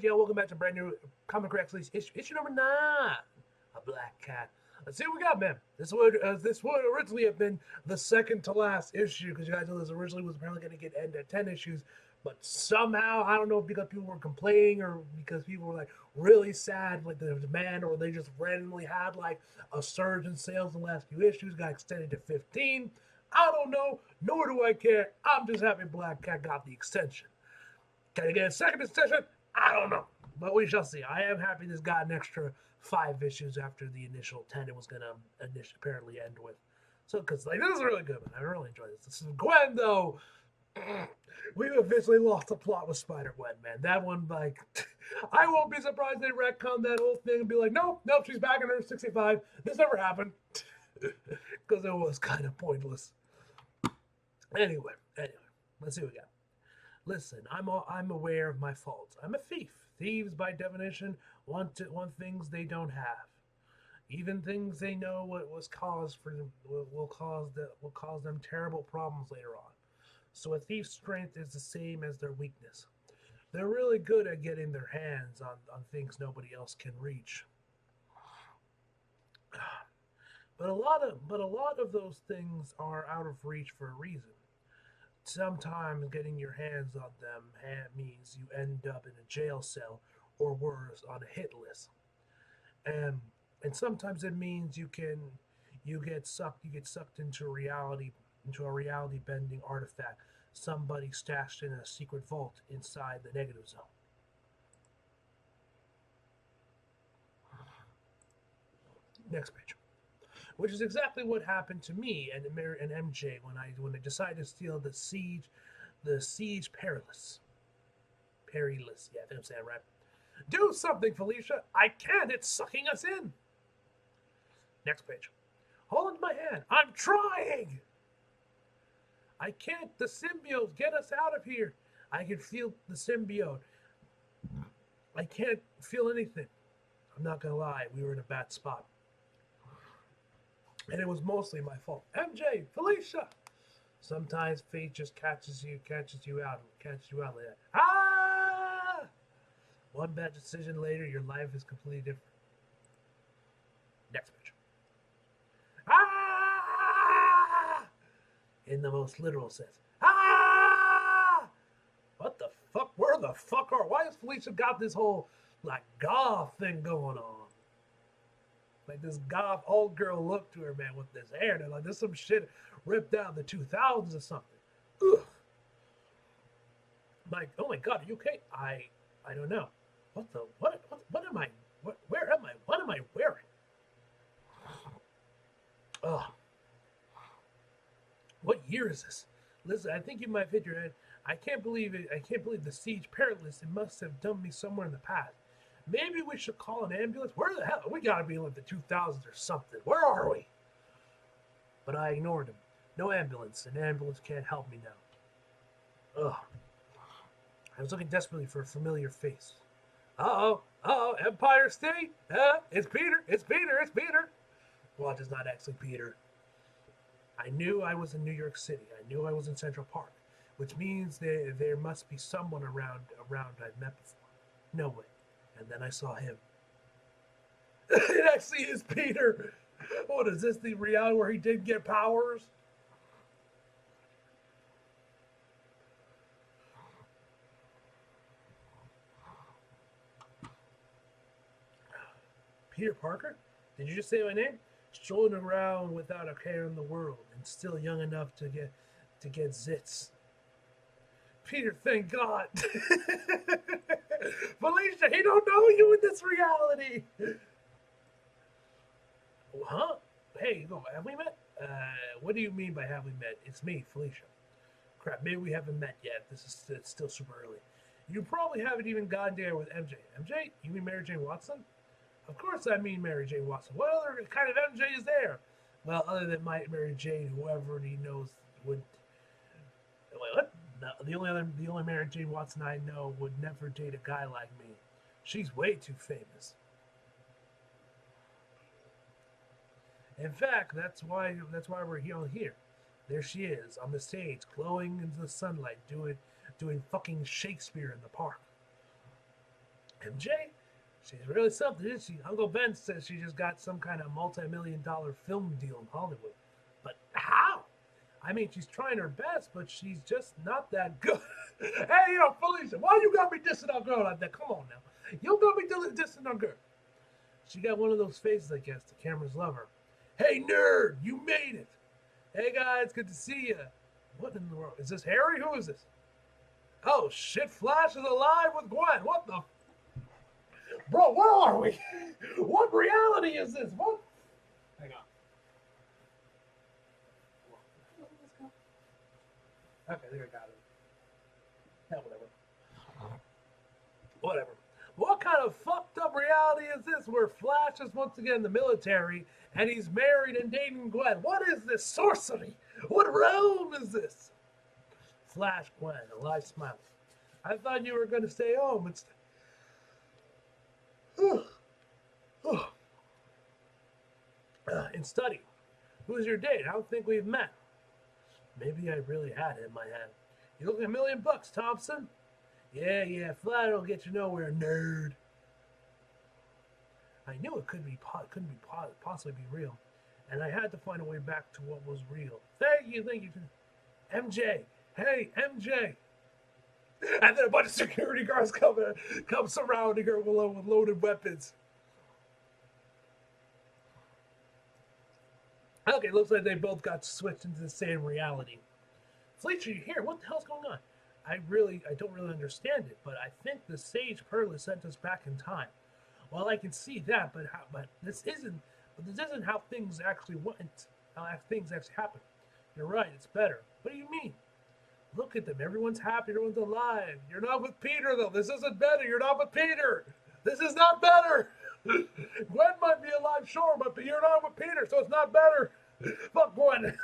JL. Welcome back to brand new Comic Rex issue number 9, A Black Cat. Let's see what we got, man. This would originally have been the second to last issue, because you guys know this originally was apparently going to get end at 10 issues, but somehow, I don't know if because people were complaining or because people were like really sad, like the demand, or they just randomly had like a surge in sales in the last few issues, got extended to 15. I don't know, nor do I care. I'm just happy Black Cat got the extension. Can I get a second extension? I don't know, but we shall see. I am happy this got an extra 5 issues after the initial 10 it was going to apparently end with. So, because like this is really good, man. I really enjoy this. This is Gwen, though. We've officially lost the plot with Spider-Gwen, man. That one, like, I won't be surprised they retcon that whole thing and be like, nope, she's back in her 65. This never happened. Because it was kind of pointless. Anyway, let's see what we got. Listen, I'm aware of my faults. I'm a thief. Thieves, by definition, want things they don't have. Even things they know what was caused for them will cause them terrible problems later on. So a thief's strength is the same as their weakness. They're really good at getting their hands on things nobody else can reach. But a lot of those things are out of reach for a reason. Sometimes getting your hands on them means you end up in a jail cell, or worse, on a hit list. And sometimes it means you get sucked into a reality bending artifact somebody stashed in a secret vault inside the negative zone. Next page. Which is exactly what happened to me and MJ when I decided to steal the siege perilous. Perilous, yeah, I think I'm saying it right. Do something, Felicia! I can't! It's sucking us in! Next page. Hold my hand! I'm trying! I can't! The symbiote! Get us out of here! I can feel the symbiote. I can't feel anything. I'm not gonna lie, we were in a bad spot. And it was mostly my fault. MJ, Felicia! Sometimes fate just catches you out like that. Ah! One bad decision later, your life is completely different. Next picture. Ah! In the most literal sense. Ah! What the fuck? Where the fuck are? Why has Felicia got this whole like goth thing going on? Like this goth old girl look to her, man, with this hair. They're like, there's some shit ripped out in the 2000s or something. Ugh. Like, oh my god, are you okay? I don't know. What am I? Where am I? What am I wearing? Oh, what year is this? Listen, I think you might hit your head. I can't believe it. I can't believe the siege perilous. It must have dumped me somewhere in the past. Maybe we should call an ambulance. Where the hell? We gotta be in like the 2000s or something. Where are we? But I ignored him. No ambulance. An ambulance can't help me now. Ugh. I was looking desperately for a familiar face. Uh-oh, Empire State? It's Peter. Well, it's not actually Peter. I knew I was in New York City. I knew I was in Central Park, which means there must be someone around I've met before. No way. And then I saw him. It actually is Peter. What is this, the reality where he did get powers? Peter Parker? Did you just say my name? Strolling around without a care in the world and still young enough to get zits. Peter, thank God. Felicia, he don't know you in this reality. Huh? Hey, have we met? What do you mean by have we met? It's me, Felicia. Crap, maybe we haven't met yet. It's still super early. You probably haven't even gotten there with MJ. MJ? You mean Mary Jane Watson? Of course I mean Mary Jane Watson. What other kind of MJ is there? Well, other than Mary Jane, whoever he knows would... Wait, what? No, the only Mary Jane Watson I know would never date a guy like me. She's way too famous. In fact, that's why we're all here. There she is on the stage, glowing in the sunlight, doing fucking Shakespeare in the park. MJ? She's really something, isn't she? Uncle Ben says she just got some kind of multi-million-dollar film deal in Hollywood. But how? I mean, she's trying her best, but she's just not that good. Hey, Felicia, why you gotta be dissing our girl like that? Come on now. You gotta be dissing our girl. She got one of those faces, I guess. The cameras love her. Hey, nerd, you made it. Hey, guys, good to see you. What in the world? Is this Harry? Who is this? Oh, shit, Flash is alive with Gwen. What the? Bro, where are we? What reality is this? What? Hang on. Okay, there I got it. Yeah, whatever. What kind of fucked up reality is this where Flash is once again in the military and he's married and dating Gwen? What is this sorcery? What realm is this? Flash, Gwen, alive, smiling. I thought you were going to stay home instead. And study. Who's your date? I don't think we've met. Maybe I really had it in my head. You look at $1 million, Thompson. Yeah, flat will get you nowhere, nerd. I knew it couldn't possibly be real, and I had to find a way back to what was real. Thank you. MJ, hey, MJ. And then a bunch of security guards come surrounding her with loaded weapons. Okay, looks like they both got switched into the same reality. Felicia, you here? What the hell's going on? I don't really understand it, but I think the Sage Pearl sent us back in time. Well, I can see that, but this isn't how things actually went. How things actually happened. You're right. It's better. What do you mean? Look at them. Everyone's happy. Everyone's alive. You're not with Peter, though. This isn't better. You're not with Peter. This is not better. Gwen might be alive, sure, but you're not with Peter, so it's not better. Fuck Gwen.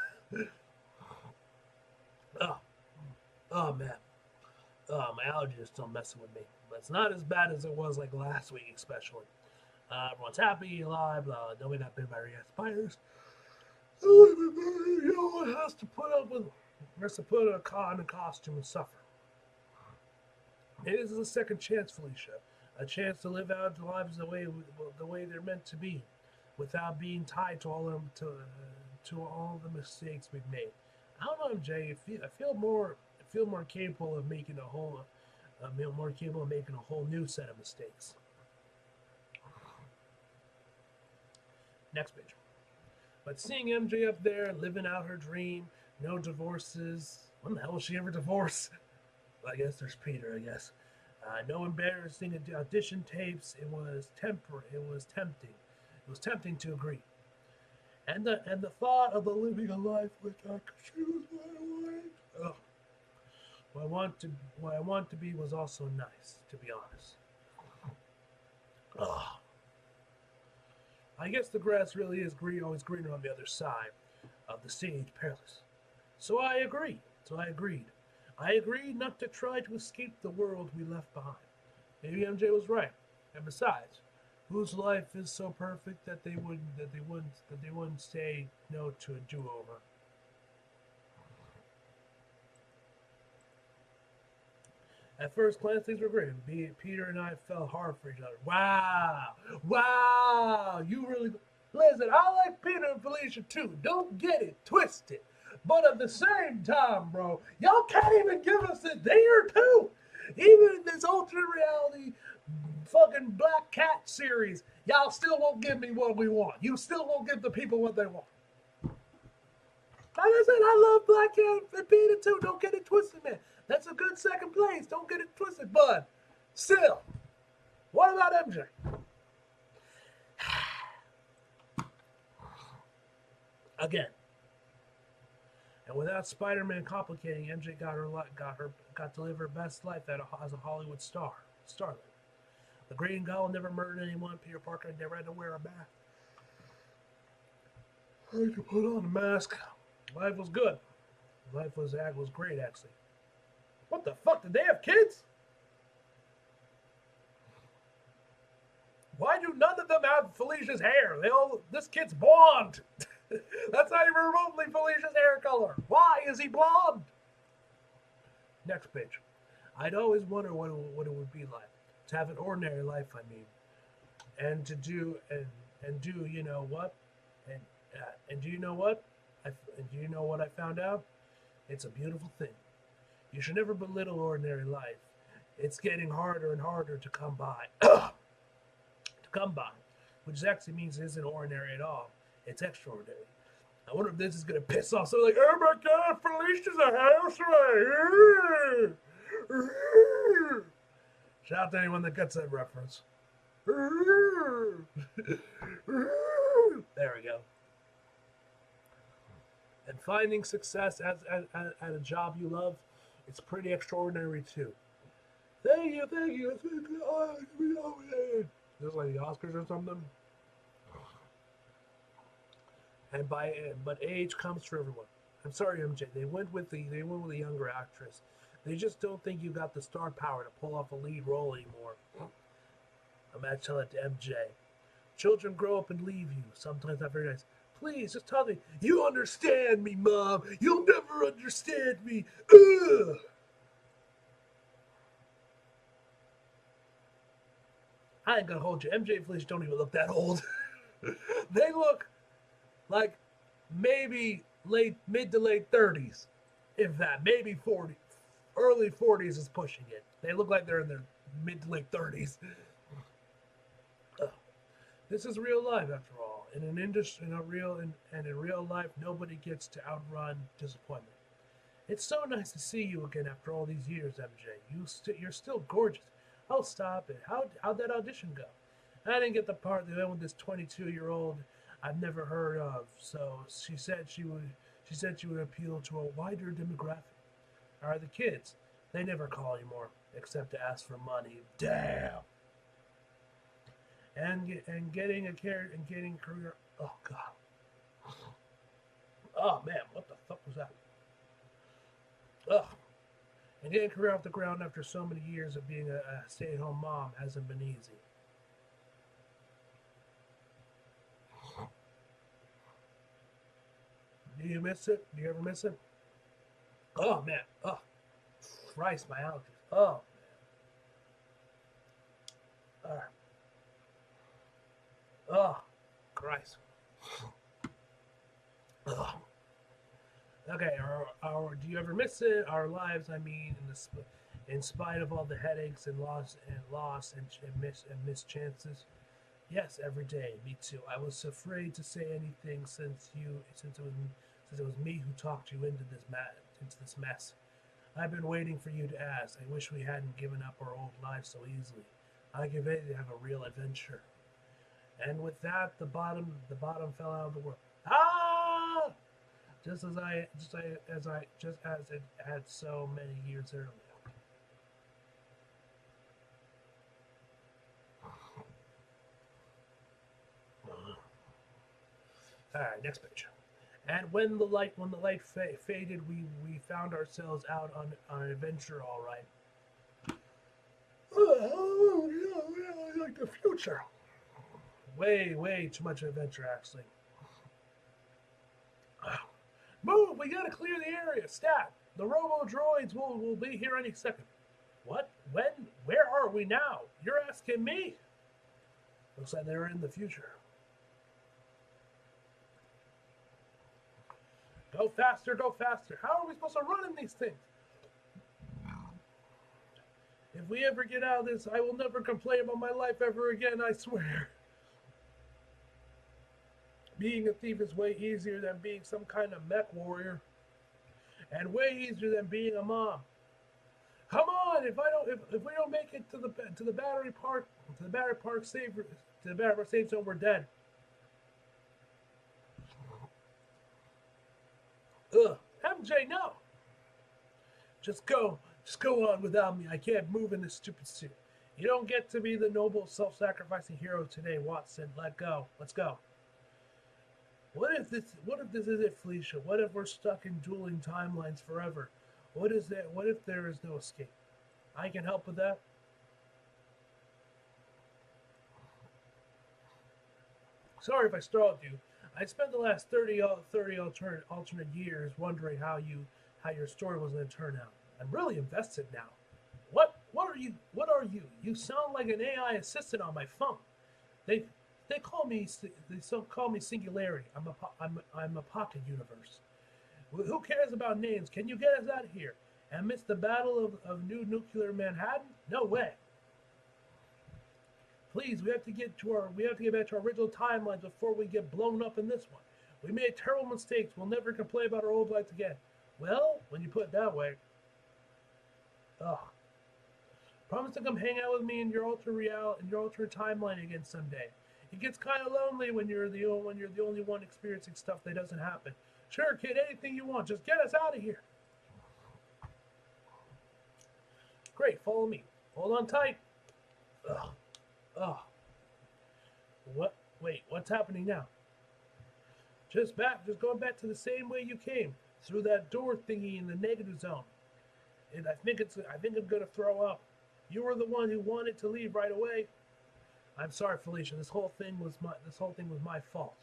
Oh, man. My allergies are still messing with me. But it's not as bad as it was like last week, especially. Everyone's happy, alive, nobody got bitten by spiders. No one has to put on a costume and suffer. Maybe this is a second chance, Felicia. A chance to live out their lives the way they're meant to be, without being tied to all the mistakes we've made. I don't know, MJ. I feel more capable of making a whole new set of mistakes. Next page. But seeing MJ up there living out her dream, no divorces. When the hell was she ever divorced? Well, I guess there's Peter. I guess. No embarrassing audition tapes. It was tempting. It was tempting to agree. And the thought of living a life which I could choose what I wanted. Oh. What I want to be was also nice, to be honest. Oh. I guess the grass really is always greener on the other side of the Sage Palace. So I agreed. I agreed not to try to escape the world we left behind. Maybe MJ was right. And besides, whose life is so perfect that they wouldn't say no to a do-over? At first glance, things were great. Peter and I fell hard for each other. Wow, you really... Listen, I like Peter and Felicia too. Don't get it twisted. But at the same time, bro, y'all can't even give us a day or two. Even in this alternate reality fucking Black Cat series, y'all still won't give me what we want. You still won't give the people what they want. Like I said, I love Black Cat and Peter too. Don't get it twisted, man. That's a good second place. Don't get it twisted, bud. Still, what about MJ? Again. And without Spider-Man complicating, MJ got to live her best life as a Hollywood starlet. The Green Goblin never murdered anyone. Peter Parker never had to wear a mask. I had to put on a mask. Life was good. Life was great, actually. What the fuck? Did they have kids? Why do none of them have Felicia's hair? This kid's blonde. That's not even remotely Felicia's hair color. Why is he blonde? Next page. I'd always wonder what it would be like. to have an ordinary life, I mean, and to do and do you know what, and and do you know what, and do you know what I found out? It's a beautiful thing. You should never belittle ordinary life. It's getting harder and harder to come by, to come by, which actually means it isn't ordinary at all. It's extraordinary. I wonder if this is gonna piss off someone like, oh my god, Felicia's a housewife. Shout out to anyone that gets that reference. There we go. And finding success at a job you love, it's pretty extraordinary too. Thank you, thank you. Just like the Oscars or something. But age comes for everyone. I'm sorry, MJ. They went with the younger actress. They just don't think you got the star power to pull off a lead role anymore. I'm gonna tell it to MJ. Children grow up and leave you. Sometimes not very nice. Please, just tell me. You understand me, Mom. You'll never understand me. Ugh. I ain't gonna hold you. MJ and Felicia don't even look that old. They look like maybe mid to late 30s, if that. Maybe 40. Early 40s is pushing it. They look like they're in their mid to late 30s. This is real life, after all. In real life, nobody gets to outrun disappointment. It's so nice to see you again after all these years, MJ. You're still gorgeous. Oh, stop it. How'd that audition go? I didn't get the part that went with this 22-year-old I've never heard of. So she said she would appeal to a wider demographic. Are the kids? They never call anymore, except to ask for money. Damn. And getting a career. Oh god. Oh man, what the fuck was that? Ugh. And getting a career off the ground after so many years of being a stay-at-home mom hasn't been easy. Do you miss it? Do you ever miss it? Oh man. Oh Christ, my allergies. Oh man. All right. Oh, Christ. Ugh. Okay, do you ever miss it? Our lives, I mean, in spite of all the headaches and loss and missed chances. Yes, every day. Me too. I was afraid to say anything since it was me who talked you into this mess. I've been waiting for you to ask. I wish we hadn't given up our old lives so easily. I give it to have a real adventure. And with that, the bottom fell out of the world. Ah! Just as it had so many years earlier. All right, next page. And when the light faded, we found ourselves out on an adventure. All right. Oh, yeah, like the future. Way too much adventure, actually. Move! We gotta clear the area. Stat! The robo-droids will be here any second. What? When? Where are we now? You're asking me? Looks like they're in the future. Go faster, go faster. How are we supposed to run in these things? If we ever get out of this, I will never complain about my life ever again, I swear. Being a thief is way easier than being some kind of mech warrior, and way easier than being a mom. Come on! If we don't make it to the battery park safe zone, we're dead. Ugh, MJ, no. Just go on without me. I can't move in this stupid suit. You don't get to be the noble, self-sacrificing hero today, Watson. Let go. Let's go. What if this is it, Felicia? What if we're stuck in dueling timelines forever? What if there is no escape? I can help with that. Sorry if I stalled you. I spent the last 30 alternate years wondering how your story was going to turn out. I'm really invested now. What What are you? What are you? You sound like an AI assistant on my phone. They they call me they so call me Singularity. I'm a pocket universe. Who cares about names? Can you get us out of here and miss the battle of New Nuclear Manhattan? No way. Please, we have to get back to our original timelines before we get blown up in this one. We made terrible mistakes. We'll never complain about our old lives again. Well, when you put it that way, ugh. Promise to come hang out with me in your alternate timeline again someday. It gets kind of lonely when you're the only one experiencing stuff that doesn't happen. Sure, kid, anything you want. Just get us out of here. Great, follow me. Hold on tight. Ugh. Ugh. What? Wait, what's happening now? Just going back to the same way you came, through that door thingy in the negative zone. And I think I'm gonna throw up. You were the one who wanted to leave right away. I'm sorry, Felicia. This whole thing was my fault.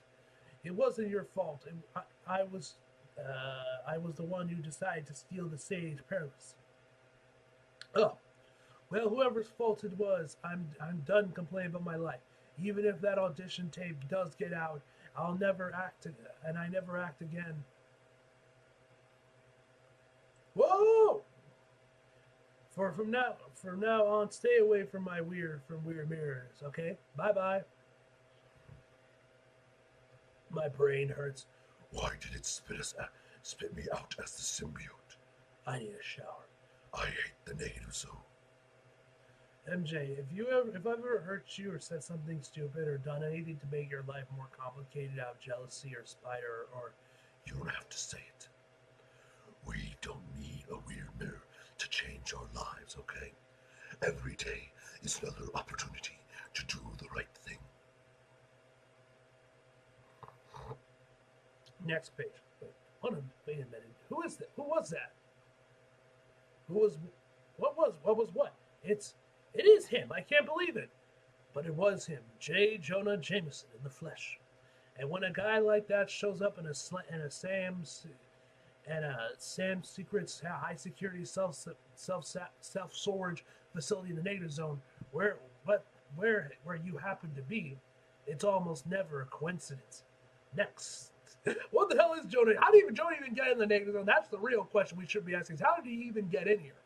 It wasn't your fault. I was the one who decided to steal the Sage Perilous. Oh, well, whoever's fault it was, I'm done complaining about my life. Even if that audition tape does get out, I'll never act, and I never act again. Whoa! From now on, stay away from weird mirrors. Okay, bye. My brain hurts. Why did it spit me out as the symbiote? I need a shower. I hate the negative zone. MJ, if I've ever hurt you or said something stupid or done anything to make your life more complicated out of jealousy or spite or you don't have to say it. We don't need a weird mirror to change our lives, okay? Every day is another opportunity to do the right thing. Next page. Wait a minute. Who is that? Who was that? What was what? It is him. I can't believe it. But it was him, J. Jonah Jameson in the flesh. And when a guy like that shows up in a Sam's Secret's high security self storage facility in the negative zone, where you happen to be, it's almost never a coincidence. Next. What the hell is Jonah? How did Jonah even get in the negative zone? That's the real question we should be asking. Is how did he even get in here?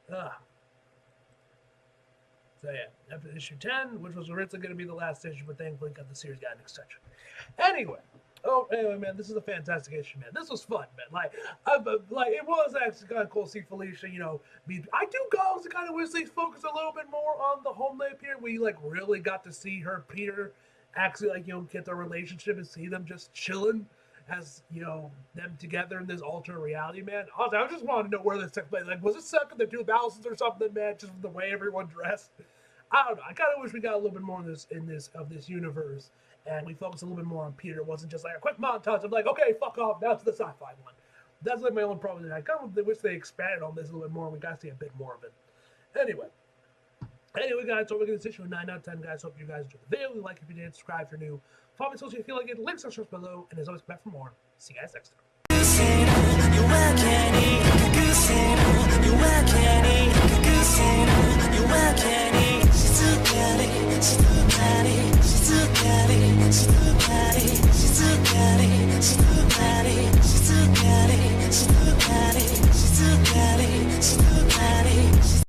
So yeah, after issue 10, which was originally going to be the last issue, but thankfully the series got an extension. Anyway, man, this is a fantastic issue, man. This was fun, man. It was actually kind of cool to see Felicia, I do go to kind of wish they focus a little bit more on the homeland period. We really got to see her, Peter, actually get their relationship and see them just chilling as them together in this alternate reality, man. Also, I just wanted to know where this took place. Was it stuck in the 2000s or something, man? Just from the way everyone dressed. I don't know. I kind of wish we got a little bit more in this universe, and we focused a little bit more on Peter. It wasn't just a quick montage of okay, fuck off, now to the sci-fi one. That's my only problem. I kind of wish they expanded on this a little bit more. And we got to see a bit more of it. Anyway, guys, so we're going to this issue 9 out of 10, guys. Hope you guys enjoyed the video. Like if you did, subscribe if you're new. Follow me social if you feel like it. Links are search below. And as always, back for more. See you guys next time.